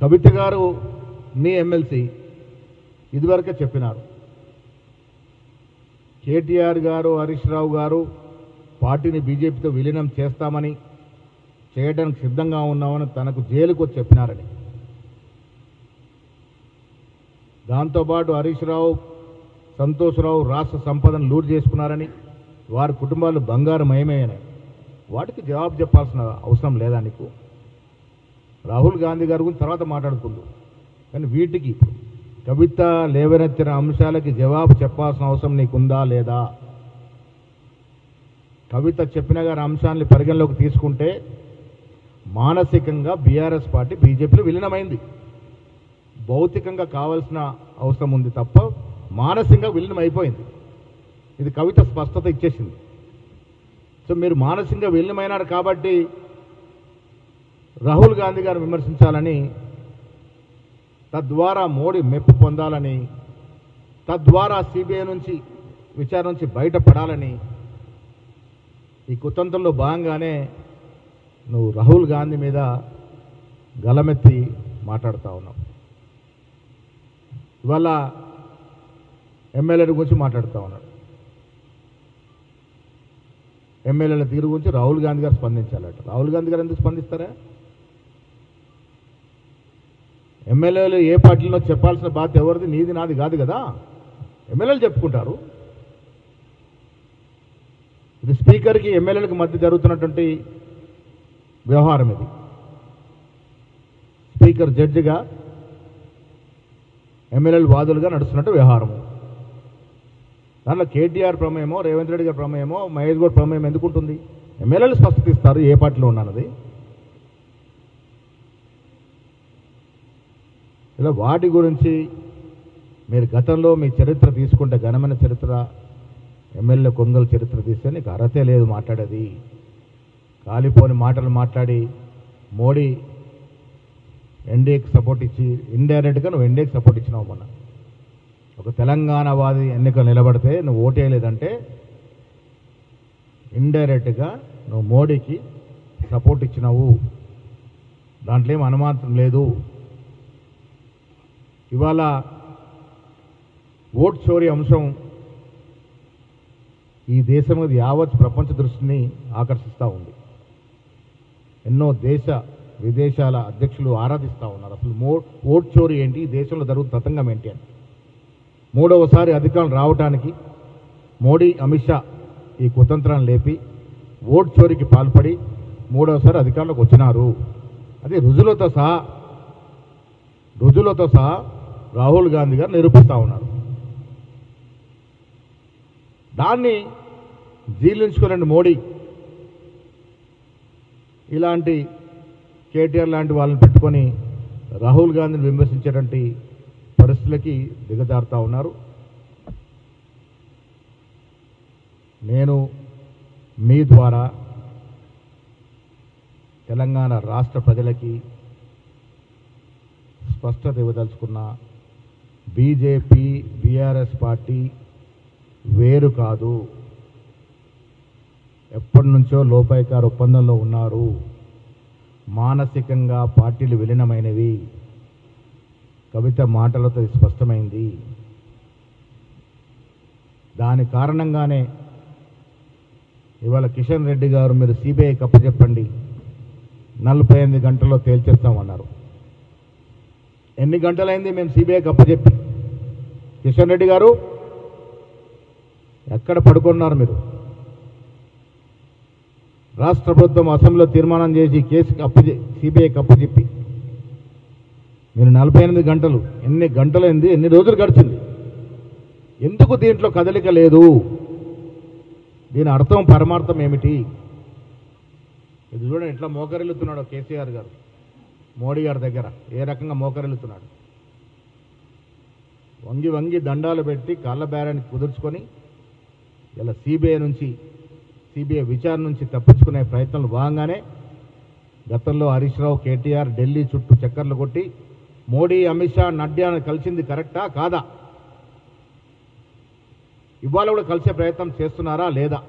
కవిత గారు మీ ఎమ్మెల్సీ ఇదివరకే చెప్పినారు. కేటీఆర్ గారు హరీష్ రావు గారు పార్టీని బీజేపీతో విలీనం చేస్తామని చేయడానికి సిద్ధంగా ఉన్నామని తనకు జైలుకు వచ్చి చెప్పినారని. దాంతోపాటు హరీష్ రావు సంతోష్ రావు రాష్ట్ర సంపదను లూట్ చేసుకున్నారని, వారి కుటుంబాలు బంగారమయమయ్యాయని. వాటికి జవాబు చెప్పాల్సిన అవసరం లేదా నీకు? రాహుల్ గాంధీ గారి గురించి తర్వాత మాట్లాడుకుందు, కానీ వీటికి కవిత లేవనెత్తిన అంశాలకి జవాబు చెప్పాల్సిన అవసరం నీకుందా లేదా? కవిత చెప్పిన గారి అంశాన్ని పరిగణలోకి తీసుకుంటే మానసికంగా బీఆర్ఎస్ పార్టీ బీజేపీలో విలీనమైంది. భౌతికంగా కావాల్సిన అవసరం ఉంది తప్ప మానసికంగా విలీనం అయిపోయింది. ఇది కవిత స్పష్టత ఇచ్చేసింది. సో మీరు మానసికంగా విలీనమైనారు కాబట్టి రాహుల్ గాంధీ గారు విమర్శించాలని, తద్వారా మోడీ మెప్పు పొందాలని, తద్వారా సిబిఐ నుంచి విచారణ నుంచి బయటపడాలని ఈ కుతంత్రంలో భాగంగానే నువ్వు రాహుల్ గాంధీ మీద గలమెత్తి మాట్లాడుతూ ఉన్నావు. ఇవాళ ఎమ్మెల్యేల గురించి మాట్లాడుతూ ఉన్నాడు. ఎమ్మెల్యేల తీరు గురించి రాహుల్ గాంధీ గారు స్పందించాలట. రాహుల్ గాంధీ గారు ఎందుకు స్పందిస్తారా? ఎమ్మెల్యేలు ఏ పార్టీలో చెప్పాల్సిన బాధ్యత ఎవరిది? నీది నాది కాదు కదా. ఎమ్మెల్యేలు చెప్పుకుంటారు. ఇది స్పీకర్కి ఎమ్మెల్యేలకు మధ్య జరుగుతున్నటువంటి వ్యవహారం. ఇది స్పీకర్ జడ్జిగా ఎమ్మెల్యేలు వాదులుగా నడుస్తున్నట్టు వ్యవహారము. దాంట్లో కేటీఆర్ ప్రమేయమో, రేవంత్ రెడ్డి గారి ప్రమేయమో, మహేష్ గౌడ్ ప్రమేయం ఎందుకుంటుంది? ఎమ్మెల్యేలు స్పష్టత ఇస్తారు ఏ పార్టీలో ఉన్నానది. ఇలా వాటి గురించి మీరు గతంలో మీ చరిత్ర తీసుకుంటే, ఘనమైన చరిత్ర, ఎమ్మెల్యే కొనుగోలు చరిత్ర తీస్తే నీకు అర్హతే లేదు మాట్లాడేది. కాలిపోని మాటలు మాట్లాడి మోడీ ఎన్డీఏకి సపోర్ట్ ఇచ్చి ఇండైరెక్ట్గా నువ్వు ఎన్డీఏకి సపోర్ట్ ఇచ్చినావు. మొన్న ఒక తెలంగాణవాది ఎన్నికలు నిలబడితే నువ్వు ఓటేయలేదంటే ఇండైరెక్ట్గా నువ్వు మోడీకి సపోర్ట్ ఇచ్చినావు. దాంట్లో ఏం అనుమానం లేదు. ఇవాళ ఓట్ చోరీ అంశం ఈ దేశం మీద యావత్ ప్రపంచ దృష్టిని ఆకర్షిస్తూ ఉంది. ఎన్నో దేశ విదేశాల అధ్యక్షులు ఆరాధిస్తూ ఉన్నారు. అసలు ఓట్ చోరీ ఏంటి, ఈ దేశంలో జరుగుతున్న తతంగం ఏంటి అని. మూడవసారి అధికారం రావడానికి మోడీ అమిత్ షా ఈ కుతంత్రాన్ని లేపి ఓట్ చోరీకి పాల్పడి మూడవసారి అధికారంలోకి వచ్చినారు. అది రుజువులతో సహా రాహుల్ గాంధీ గారు నిరూపిస్తూ ఉన్నారు. దాన్ని జీర్ణించుకోలేండి మోడీ. ఇలాంటి కేటీఆర్ లాంటి వాళ్ళని పెట్టుకొని రాహుల్ గాంధీని విమర్శించేటువంటి పరిస్థితులకి దిగజారుతూ ఉన్నారు. నేను మీ ద్వారా తెలంగాణ రాష్ట్ర ప్రజలకి స్పష్టత ఇవ్వదలుచుకున్న, బీజేపీ బీఆర్ఎస్ పార్టీ వేరు కాదు. ఎప్పటి నుంచో లోపాయికార ఒప్పందంలో ఉన్నారు. మానసికంగా పార్టీలు విలీనమైనవి. కవిత మాటలతో స్పష్టమైంది. దాని కారణంగానే ఇవాళ కిషన్ రెడ్డి గారు మీరు సిబిఐ కప్పచెప్పండి, 48 గంటల్లో తేల్చేస్తామన్నారు. ఎన్ని గంటలైంది మేము సిబిఐ కప్పచెప్పి? కిషన్ రెడ్డి గారు ఎక్కడ పడుకున్నారు మీరు? రాష్ట్ర ప్రభుత్వం అసెంబ్లీలో తీర్మానం చేసి కేసు సిబిఐ కప్పచెప్పి మీరు 48 గంటలు, ఎన్ని గంటలైంది, ఎన్ని రోజులు గడిచింది? ఎందుకు దీంట్లో కదలిక లేదు? దీని అర్థం పరమార్థం ఏమిటి? ఇది చూడండి ఎట్లా మోకరిల్లుతున్నాడు కేసీఆర్ గారు మోడీ గారి దగ్గర, ఏ రకంగా మోకరిల్లుతున్నాడు. వంగి వంగి దండాలు పెట్టి కాళ్ళ బేరాన్ని కుదుర్చుకొని ఇలా సిబిఐ విచారణ నుంచి తప్పించుకునే ప్రయత్నాలు భాగంగానే గతంలో హరీష్ రావు, కేటీఆర్ ఢిల్లీ చుట్టూ చక్కర్లు కొట్టి మోడీ, అమిత్ షా, నడ్డాను కలిసింది కరెక్టా కాదా? ఇవాళ కూడా కలిసే ప్రయత్నం చేస్తున్నారా లేదా?